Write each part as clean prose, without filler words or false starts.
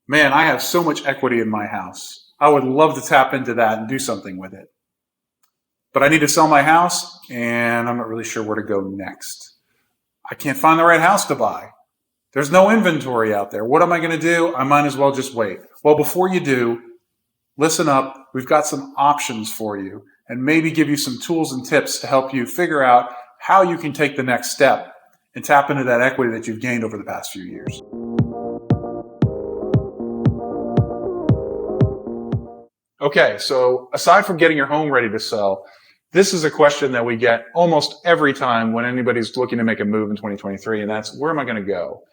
man, I have so much equity in my house. I would love to tap into that and do something with it. But I need to sell my house, and I'm not really sure where to go next. I can't find the right house to buy. There's no inventory out there. What am I going to do? I might as well just wait. Well, before you do, listen up. We've got some options for you and maybe give you some tools and tips to help you figure out how you can take the next step and tap into that equity that you've gained over the past few years. Okay, so aside from getting your home ready to sell, this is a question that we get almost every time when anybody's looking to make a move in 2023, and that's, where am I going to go?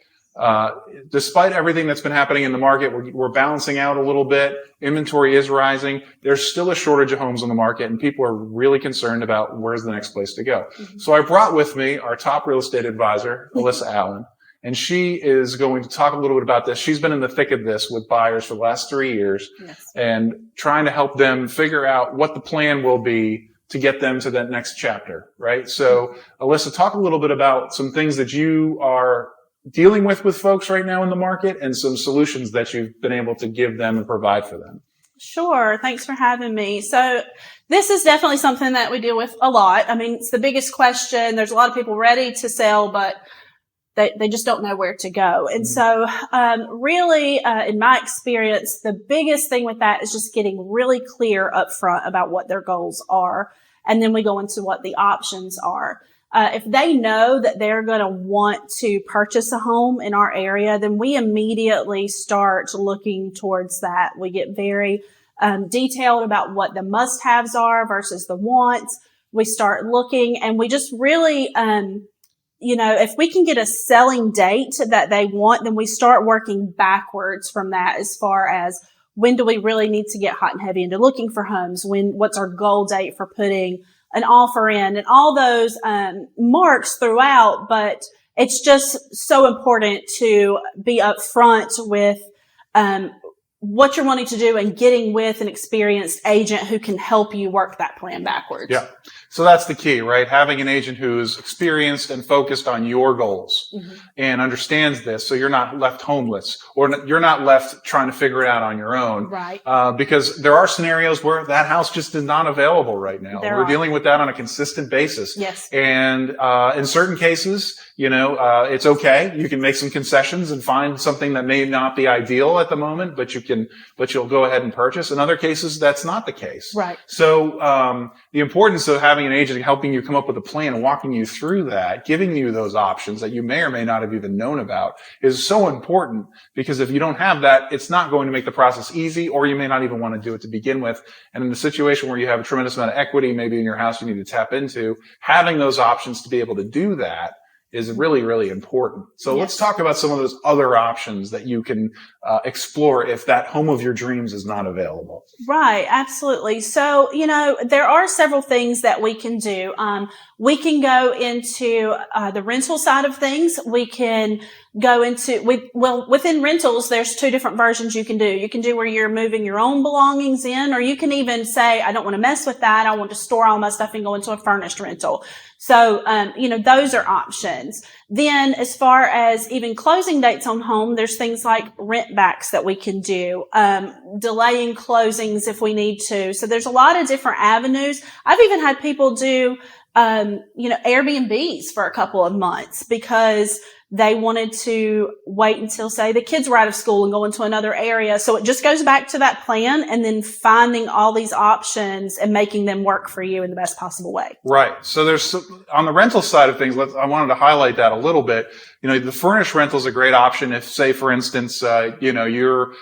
Despite everything that's been happening in the market, we're balancing out a little bit. Inventory is rising. There's still a shortage of homes on the market, and people are really concerned about where's the next place to go. Mm-hmm. So I brought with me our top real estate advisor, Elisa Allen, and she is going to talk a little bit about this. She's been in the thick of this with buyers for the last 3 years, yes, and trying to help them figure out what the plan will be to get them to that next chapter, right? So, Elisa, talk a little bit about some things that you are dealing with folks right now in the market and some solutions that you've been able to give them and provide for them. Sure. Thanks for having me. So this is definitely something that we deal with a lot. I mean, it's the biggest question. There's a lot of people ready to sell, but they just don't know where to go. And so, really, in my experience, the biggest thing with that is just getting really clear up front about what their goals are. And then we go into what the options are. If they know that they're going to want to purchase a home in our area, then we immediately start looking towards that. We get very detailed about what the must-haves are versus the wants. We start looking, and we just really, if we can get a selling date that they want, then we start working backwards from that as far as when do we really need to get hot and heavy into looking for homes? What's our goal date for putting an offer in, and all those marks throughout. But it's just so important to be upfront with what you're wanting to do and getting with an experienced agent who can help you work that plan backwards. Yeah. So that's the key, right? Having an agent who's experienced and focused on your goals and understands this, so you're not left homeless or you're not left trying to figure it out on your own. Right. Because there are scenarios where that house just is not available right now. We're dealing with that on a consistent basis. Yes. And in certain cases, it's okay. You can make some concessions and find something that may not be ideal at the moment, but you'll go ahead and purchase. In other cases, that's not the case. Right. So, the importance of having an agent helping you come up with a plan and walking you through that, giving you those options that you may or may not have even known about is so important, because if you don't have that, it's not going to make the process easy, or you may not even want to do it to begin with. And in the situation where you have a tremendous amount of equity, maybe in your house you need to tap into, having those options to be able to do that is really, really important. So yes, let's talk about some of those other options that you can explore if that home of your dreams is not available. Right, absolutely. So, there are several things that we can do. We can go into the rental side of things. We can go into, within rentals, there's two different versions you can do. You can do where you're moving your own belongings in, or you can even say, I don't want to mess with that. I want to store all my stuff and go into a furnished rental. So, those are options. Then as far as even closing dates on home, there's things like rent backs that we can do, delaying closings if we need to. So there's a lot of different avenues. I've even had people do, Airbnbs for a couple of months because they wanted to wait until, say, the kids were out of school and go into another area. So it just goes back to that plan and then finding all these options and making them work for you in the best possible way. Right. So there's, on the rental side of things, I wanted to highlight that a little bit. The furnished rental is a great option if, say, for instance, you're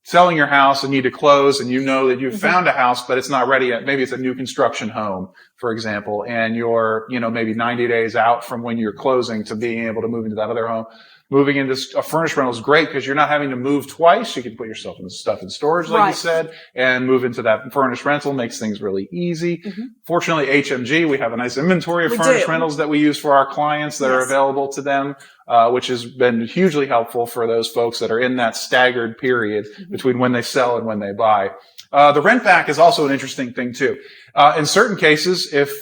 selling your house and need to close, and you know that you've found a house, but it's not ready yet. Maybe it's a new construction home, for example, and you're, maybe 90 days out from when you're closing to being able to move into that other home. Moving into a furnished rental is great because you're not having to move twice. You can put yourself in stuff in storage, like you said, and move into that furnished rental. Makes things really easy. Fortunately, HMG, we have a nice inventory of furnished rentals that we use for our clients that are available to them, which has been hugely helpful for those folks that are in that staggered period between when they sell and when they buy. The rent back is also an interesting thing too. In certain cases, if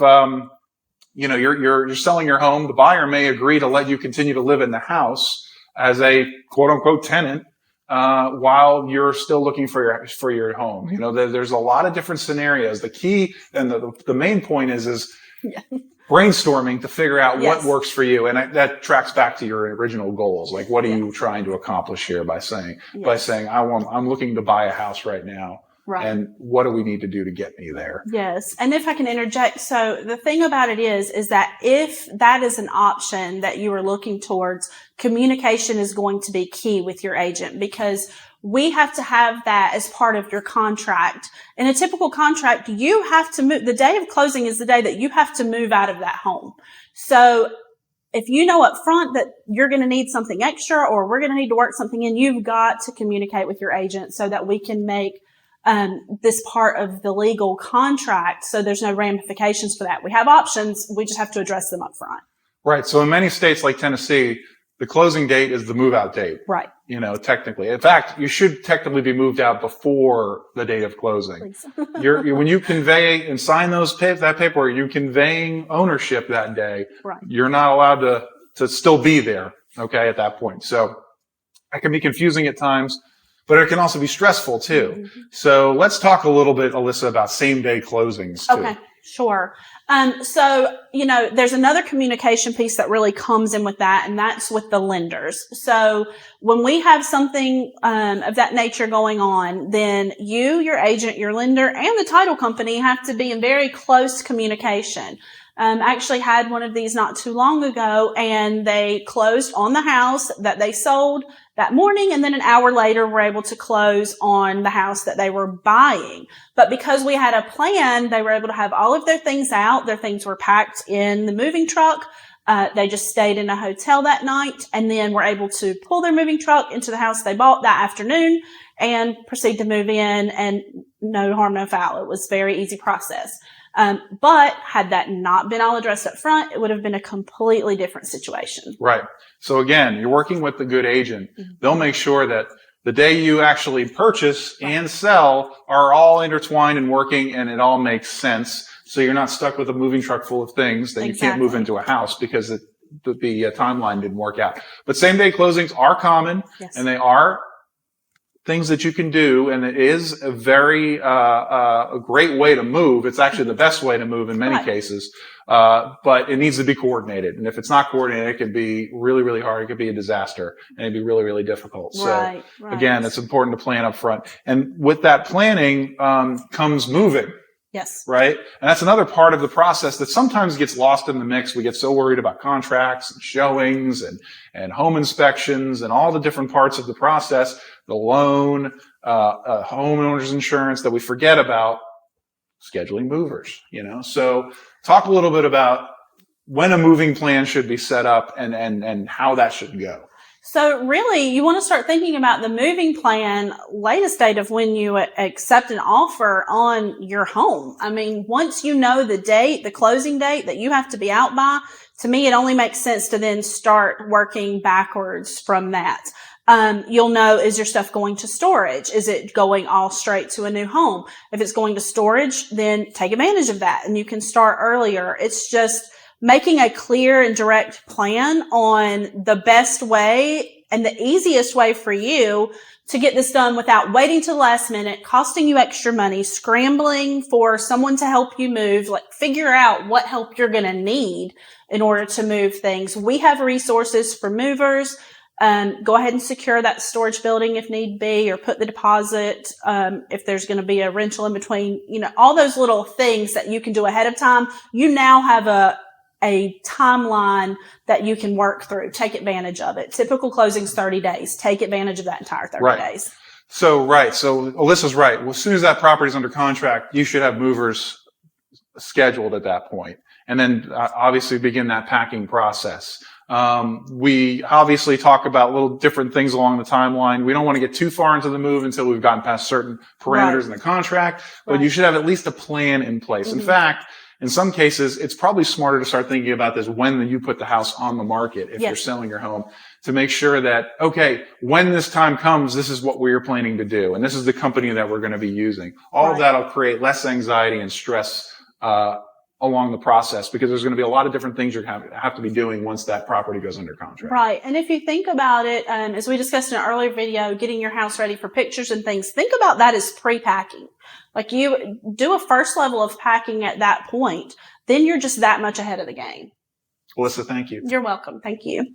you're selling your home, the buyer may agree to let you continue to live in the house as a quote unquote tenant, while you're still looking for your home. You know, there's a lot of different scenarios. The key and the main point is brainstorming to figure out what works for you. And that tracks back to your original goals. Like, what are you trying to accomplish here by saying, I'm looking to buy a house right now. Right. And what do we need to do to get me there? Yes. And if I can interject, so the thing about it is that if that is an option that you are looking towards, communication is going to be key with your agent, because we have to have that as part of your contract. In a typical contract, you have to move. The day of closing is the day that you have to move out of that home. So if you know up front that you're going to need something extra, or we're going to need to work something in, you've got to communicate with your agent so that we can make this part of the legal contract, so there's no ramifications for that. We have options. We just have to address them up front. Right. So in many states like Tennessee, the closing date is the move out date. Right. You know, technically. In fact, you should technically be moved out before the date of closing. When you convey and sign that paperwork, you're conveying ownership that day. Right. You're not allowed to still be there. Okay. At that point. So that can be confusing at times, but it can also be stressful too. Mm-hmm. So let's talk a little bit, Elisa, about same day closings too. Okay, sure. So, you know, there's another communication piece that really comes in with that, and that's with the lenders. So when we have something of that nature going on, then you, your agent, your lender, and the title company have to be in very close communication. Actually had one of these not too long ago, and they closed on the house that they sold that morning, and then an hour later were able to close on the house that they were buying. But because we had a plan, they were able to have all of their things out. Their things were packed in the moving truck. They just stayed in a hotel that night, and then were able to pull their moving truck into the house they bought that afternoon and proceed to move in, and no harm, no foul. It was a very easy process. But had that not been all addressed up front, it would have been a completely different situation. Right. So again, you're working with the good agent. Mm-hmm. They'll make sure that the day you actually purchase and sell are all intertwined and working, and it all makes sense. So you're not stuck with a moving truck full of things that you can't move into a house because the timeline didn't work out. But same day closings are common, and they are things that you can do, and it is a very a great way to move. It's actually the best way to move in many cases, but it needs to be coordinated. And if it's not coordinated, it can be really, really hard. It could be a disaster, and it'd be really, really difficult. So again, it's important to plan up front. And with that planning comes moving. Yes. Right? And that's another part of the process that sometimes gets lost in the mix. We get so worried about contracts and showings and home inspections and all the different parts of the process, the loan, homeowner's insurance, that we forget about scheduling movers, you know? So talk a little bit about when a moving plan should be set up and how that should go. So really, you want to start thinking about the moving plan latest date of when you accept an offer on your home. I mean, once you know the date, the closing date that you have to be out by, to me, it only makes sense to then start working backwards from that. You'll know, is your stuff going to storage? Is it going all straight to a new home? If it's going to storage, then take advantage of that, and you can start earlier. It's just making a clear and direct plan on the best way and the easiest way for you to get this done without waiting till the last minute, costing you extra money, scrambling for someone to help you move. Like, figure out what help you're going to need in order to move things. We have resources for movers. Go ahead and secure that storage building if need be, or put the deposit, if there's going to be a rental in between, you know, all those little things that you can do ahead of time. You now have a timeline that you can work through. Take advantage of it. Typical closing's 30 days. Take advantage of that entire 30 days. So Elisa's right. Well, as soon as that property's under contract, you should have movers scheduled at that point. And then obviously begin that packing process. We obviously talk about little different things along the timeline. We don't want to get too far into the move until we've gotten past certain parameters in the contract, but you should have at least a plan in place. Mm-hmm. In fact, in some cases, it's probably smarter to start thinking about this when you put the house on the market, if you're selling your home, to make sure that, okay, when this time comes, this is what we're planning to do, and this is the company that we're going to be using. All of that will create less anxiety and stress along the process, because there's going to be a lot of different things you're going to have to be doing once that property goes under contract. Right. And if you think about it, as we discussed in an earlier video, getting your house ready for pictures and things, think about that as pre-packing. Like you do a first level of packing at that point, then you're just that much ahead of the game. Alyssa, thank you. You're welcome. Thank you.